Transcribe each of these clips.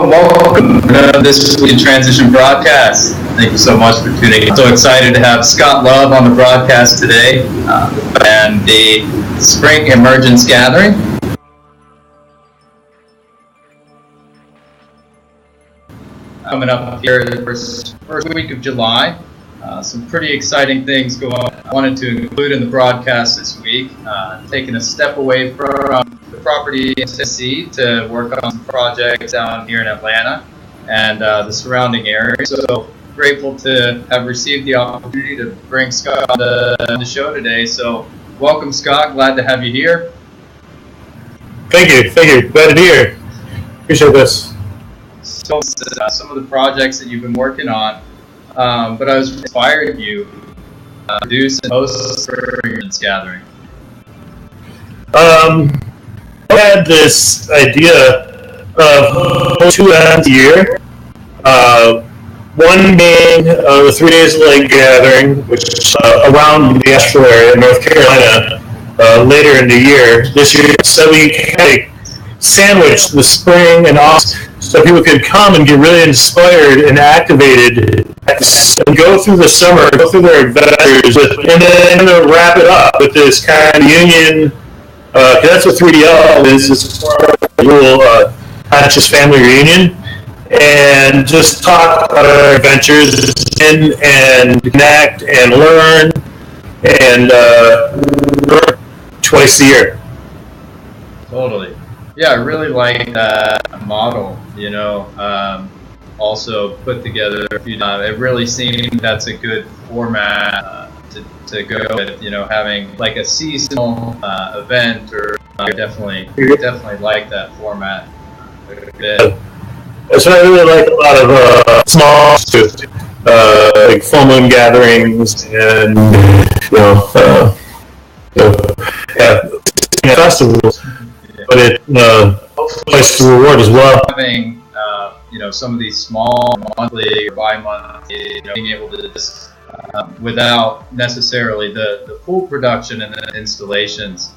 Welcome to this week in Transition broadcast. Thank you so much for tuning in. So excited to have Scott Love on the broadcast today and the Spring Emergence Gathering. Coming up here the first week of July. Some pretty exciting things going on. I wanted to include in the broadcast this week, taking a step away from the property in S.E.E. to work on some projects down here in Atlanta and the surrounding area. So grateful to have received the opportunity to bring Scott on the show today. So welcome, Scott. Glad to have you here. Thank you. Glad to be here. Appreciate this. So some of the projects that you've been working on, but I was inspired you to produce and host for Emergence Gathering. I had this idea of 2 events a year. One being the 3 days of lake gathering, which is around the Asheville area in North Carolina later in the year. This year, so we kind of sandwich the spring and autumn so people could come and get really inspired and activated and go through the summer, go through their adventures, and then wrap it up with this kind of union. That's what 3DL is. It's a little conscious family reunion, and just talk about our adventures and connect and learn and work twice a year. Totally. Yeah, I really like that model, also put together a few times. It really seemed that's a good format to go with, having like a seasonal event, or I definitely like that format. So I really like a lot of small, like full moon gatherings and festivals. But it's place to reward as well. Having some of these small monthly or bi-monthly, being able to just without necessarily the full production and the installations.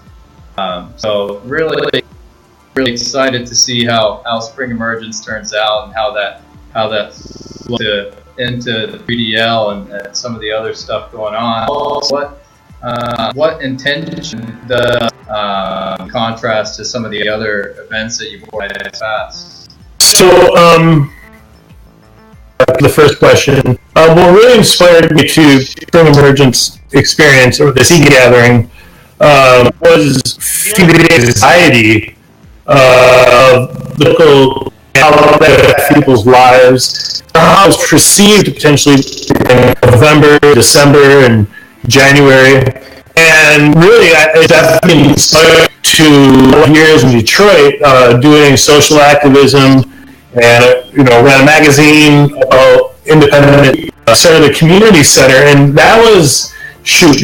So really excited to see how Spring Emergence turns out and how that into the 3DL and some of the other stuff going on. What intention does contrast to some of the other events that you've organized in the past? So, the first question, what really inspired me to Spring Emergence Experience, or the S.E.E. gathering, was feeling anxiety of the local people's lives, how it was perceived potentially in November, December, and January. And really, it definitely inspired to years in Detroit doing social activism, and ran a magazine about independent, started a community center, and that was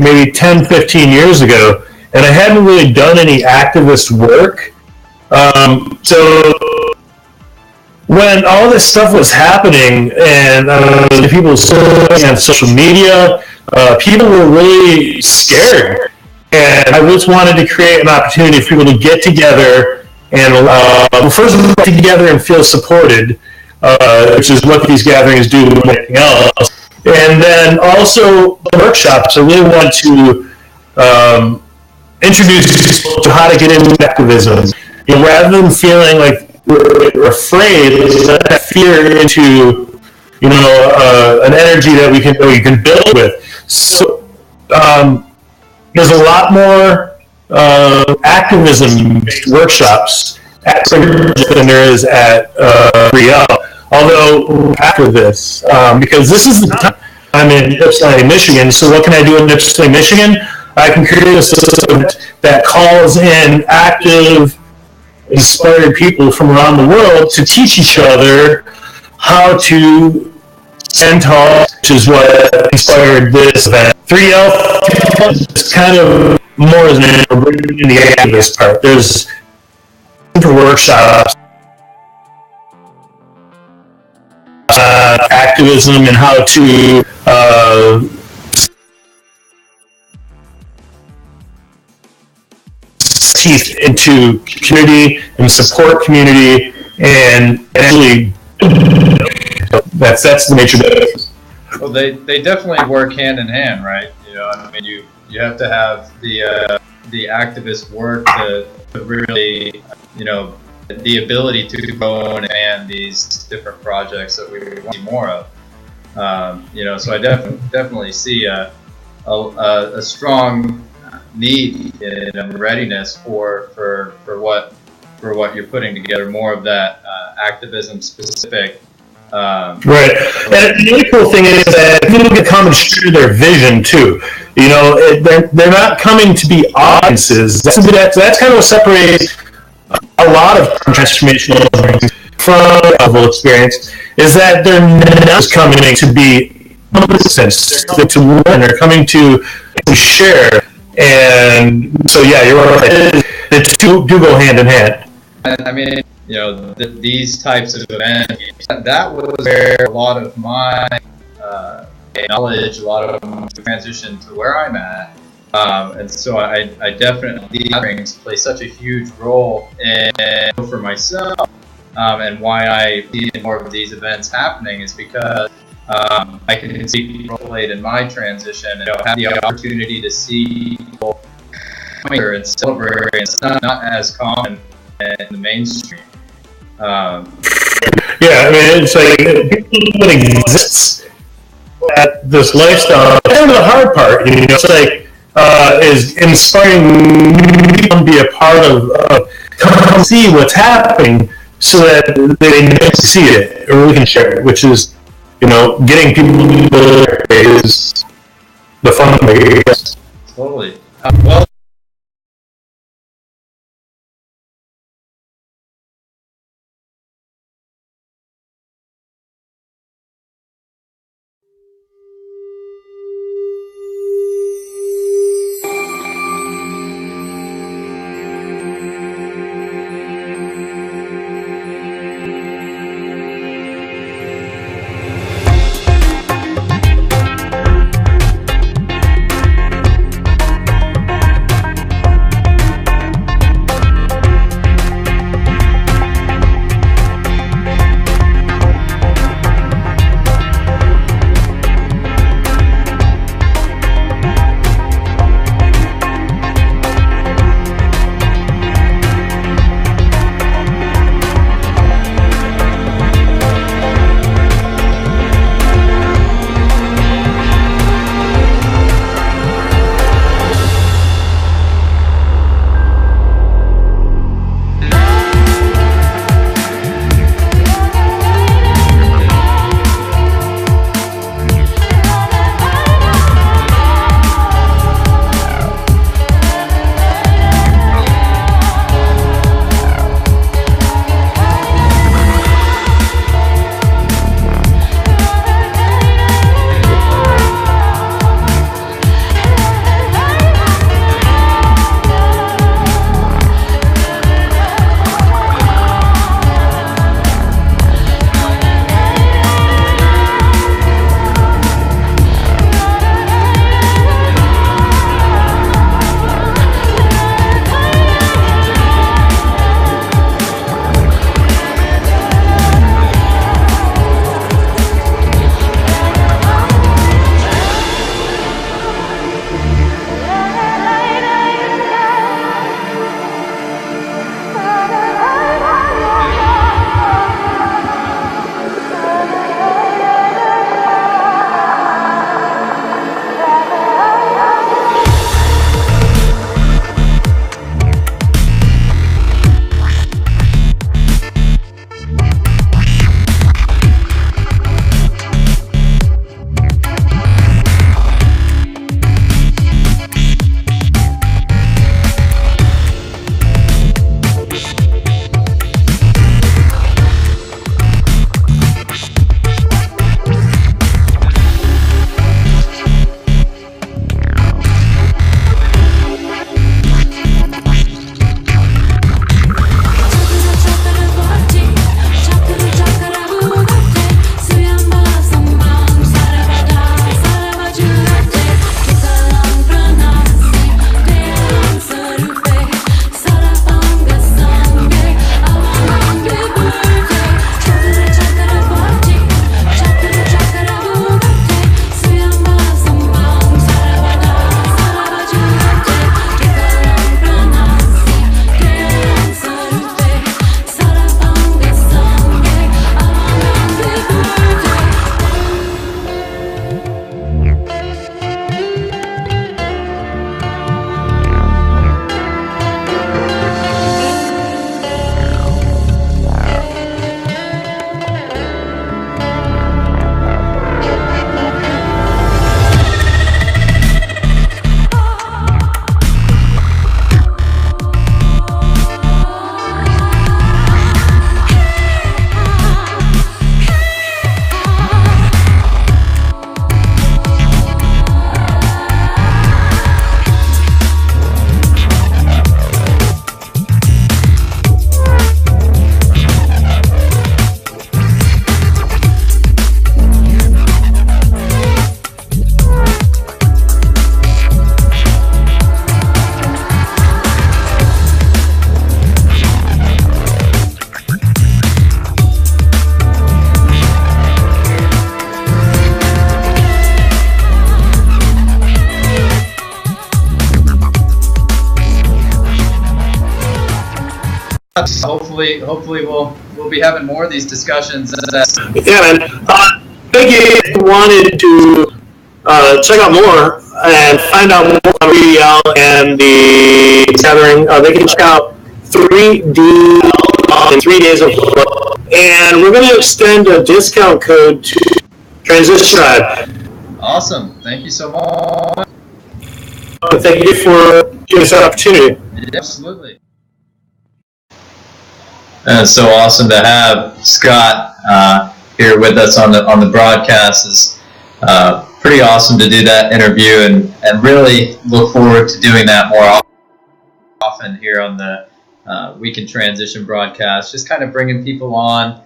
maybe 10, 15 years ago, and I hadn't really done any activist work. So when all this stuff was happening, and people were on social media, people were really scared, and I just wanted to create an opportunity for people to get together and first get together and feel supported, which is what these gatherings do and everything else. And then also workshops. I really want to introduce people to how to get into activism. Rather than feeling like we're afraid, let that fear into an energy that we can build with. So there's a lot more activism workshops at than there is at 3L. Although after this, because this is the time I'm in Ypsilanti, Michigan. So what can I do in Ypsilanti, Michigan? I can create a system that calls in active, inspired people from around the world to teach each other how to stand tall, which is what inspired this event. 3L is kind of more than in the activist part. There's workshops, activism, and how to teeth into community and support community and actually that's the nature of it. Well, they definitely work hand in hand, right? I mean, you have to have the activist work to really, the ability to grow and expand these different projects that we want to see more of. So I definitely see a strong need and readiness for what you're putting together, more of that activism specific. Right, and the really cool thing is that people can come and share their vision too. They're not coming to be audiences. That's kind of what separates a lot of transformational from a level experience, is that they're not coming to be to learn. They're coming to share, and so yeah, you're right. The two do go hand in hand. I mean, these types of events, that was where a lot of my knowledge, a lot of my transition to where I'm at. And so I definitely, these gatherings play such a huge role for myself. And why I see more of these events happening is because I can see people relate in my transition and have the opportunity to see people come here and celebrate. It's not as common in the mainstream. Yeah, I mean, it's like people exists at this lifestyle. And the hard part, it's like is inspiring people to be a part of come see what's happening, so that they can see it or we can share it, which is getting people there is the fun of it, I guess. Totally. Well. hopefully we'll be having more of these discussions. Yeah, man. Thank you. If you wanted to check out more and find out more about REL and the gathering, they can check out 3D in 3 days of work. And we're going to extend a discount code to Transition Tribe. Awesome. Thank you so much. Thank you for giving us that opportunity. Yeah, absolutely. And it's so awesome to have Scott here with us on the broadcast. It's pretty awesome to do that interview, and really look forward to doing that more often here on the We Can Transition broadcast. Just kind of bringing people on,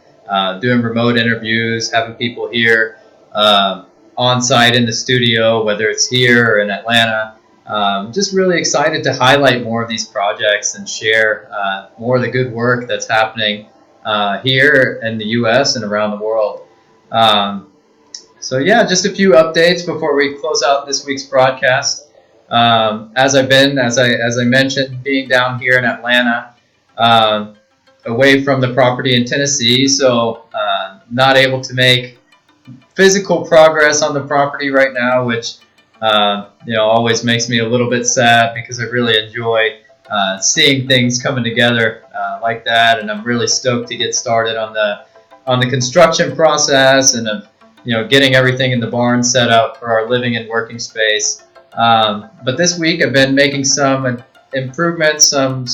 doing remote interviews, having people here on site in the studio, whether it's here or in Atlanta. Just really excited to highlight more of these projects and share more of the good work that's happening here in the U.S. and around the world. So yeah, just a few updates before we close out this week's broadcast. As I mentioned, being down here in Atlanta, away from the property in Tennessee, so not able to make physical progress on the property right now, which always makes me a little bit sad, because I really enjoy seeing things coming together like that, and I'm really stoked to get started on the construction process and getting everything in the barn set up for our living and working space. But this week I've been making some improvements, some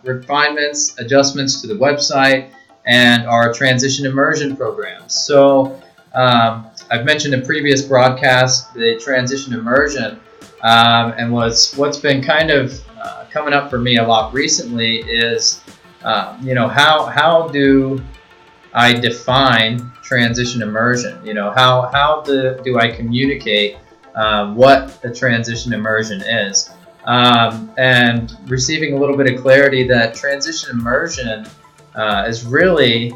refinements, adjustments to the website and our transition immersion programs. So I've mentioned in previous broadcasts the transition immersion, and what's been kind of coming up for me a lot recently is how do I define transition immersion? How do I communicate what a transition immersion is, and receiving a little bit of clarity that transition immersion is really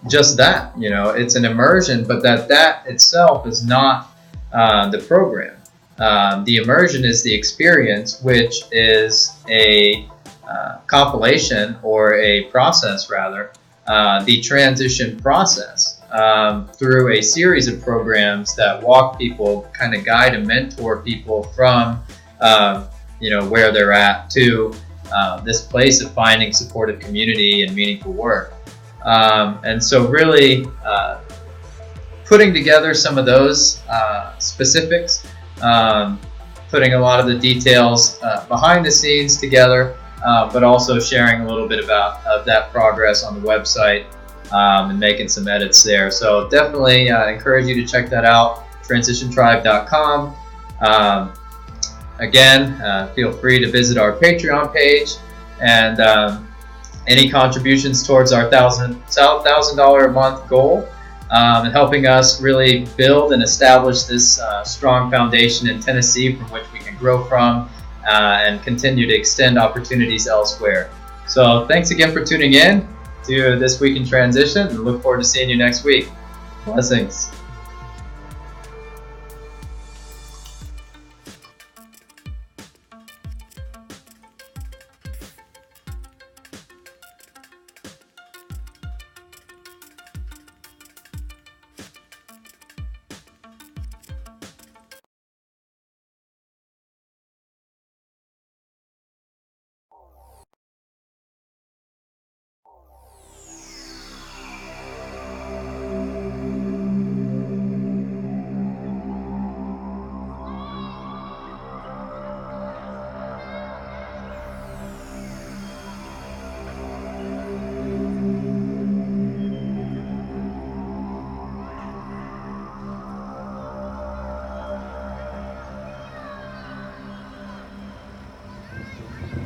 just that. It's an immersion, but that itself is not the program. The immersion is the experience, which is a compilation, or a process rather, the transition process, through a series of programs that walk people, kind of guide and mentor people from where they're at to this place of finding supportive community and meaningful work. And so really putting together some of those specifics, putting a lot of the details behind the scenes together, but also sharing a little bit of that progress on the website, and making some edits there. So definitely encourage you to check that out, transitiontribe.com. Again, feel free to visit our Patreon page, and any contributions towards our $1,000 a month goal, and helping us really build and establish this strong foundation in Tennessee from which we can grow from, and continue to extend opportunities elsewhere. So thanks again for tuning in to This Week in Transition, and look forward to seeing you next week. Blessings.